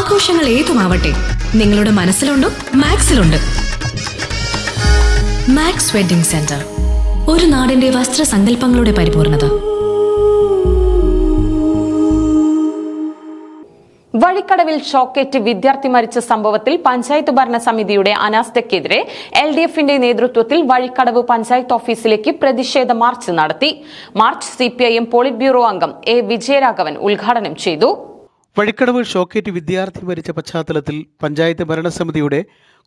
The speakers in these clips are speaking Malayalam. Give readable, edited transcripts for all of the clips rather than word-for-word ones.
ആഘോഷങ്ങൾ ഏതുമാവട്ടെ, നിങ്ങളുടെ മനസ്സിലുണ്ടോ മാക്സിലുണ്ട്. മാക്സ് വെഡിംഗ് സെന്റർ, ഒരു നാടിന്റെ വസ്ത്രസങ്കല്പങ്ങളുടെ പരിപൂർണത. വഴിക്കടവിൽ ഷോക്കേറ്റ് വിദ്യാർത്ഥി മരിച്ച സംഭവത്തിൽ പഞ്ചായത്ത് ഭരണസമിതിയുടെ അനാസ്ഥയ്ക്കെതിരെ LDFന്റെ നേതൃത്വത്തിൽ വഴിക്കടവ് പഞ്ചായത്ത് ഓഫീസിലേക്ക് പ്രതിഷേധ മാർച്ച് നടത്തി. മാർച്ച് CPIM പോളിറ്റ് ബ്യൂറോ അംഗം A. വിജയരാഘവൻ ഉദ്ഘാടനം ചെയ്തു. വഴിക്കടവ് ഷോക്കേറ്റ് വിദ്യാർത്ഥി മരിച്ച പശ്ചാത്തലത്തിൽ പഞ്ചായത്ത് ഭരണസമിതിയുടെ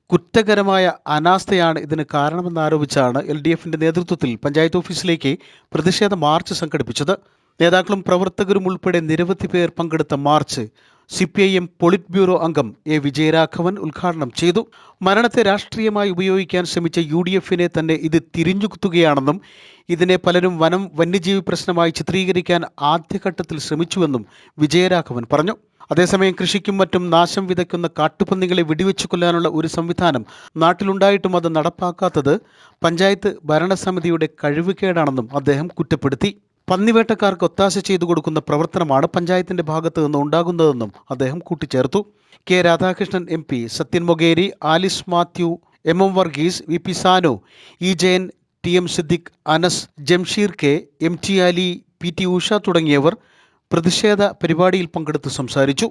കുറ്റകരമായ അനാസ്ഥയാണ് ഇതിന് കാരണമെന്നാരോപിച്ചാണ് LDFന്റെ നേതൃത്വത്തിൽ പഞ്ചായത്ത് ഓഫീസിലേക്ക് പ്രതിഷേധ മാർച്ച് സംഘടിപ്പിച്ചത്. നേതാക്കളും പ്രവർത്തകരും ഉൾപ്പെടെ നിരവധി പേർ പങ്കെടുത്ത മാർച്ച് CPIM പോളിറ്റ് ബ്യൂറോ അംഗം A. വിജയരാഘവൻ ഉദ്ഘാടനം ചെയ്തു. മരണത്തെ രാഷ്ട്രീയമായി ഉപയോഗിക്കാൻ ശ്രമിച്ച UDFനെ തന്നെ ഇത് തിരിഞ്ഞുകുത്തുകയാണെന്നും ഇതിനെ പലരും വന്യജീവി പ്രശ്നമായി ചിത്രീകരിക്കാൻ ആദ്യഘട്ടത്തിൽ ശ്രമിച്ചുവെന്നും വിജയരാഘവൻ പറഞ്ഞു. അതേസമയം കൃഷിക്കും മറ്റും നാശം വിതയ്ക്കുന്ന കാട്ടുപന്നികളെ വെടിവെച്ചു കൊല്ലാനുള്ള ഒരു സംവിധാനം നാട്ടിലുണ്ടായിട്ടും അത് നടപ്പാക്കാത്തത് പഞ്ചായത്ത് ഭരണസമിതിയുടെ കഴിവുകേടാണെന്നും അദ്ദേഹം കുറ്റപ്പെടുത്തി. പന്നിവേട്ടക്കാർക്ക് ഒത്താശ ചെയ്തു കൊടുക്കുന്ന പ്രവർത്തനമാണ് പഞ്ചായത്തിന്റെ ഭാഗത്തു നിന്ന് ഉണ്ടാകുന്നതെന്നും അദ്ദേഹം കൂട്ടിച്ചേർത്തു. K. Radhakrishnan MP, Sathyan Mokeri, Alice Mathew, M. Varghese, VP Sanu, E. Jayan, TM Siddique, Anas, Jamsheer K, MT Ali, PT Usha തുടങ്ങിയവർ പ്രതിഷേധ പരിപാടിയിൽ പങ്കെടുത്ത് സംസാരിച്ചു.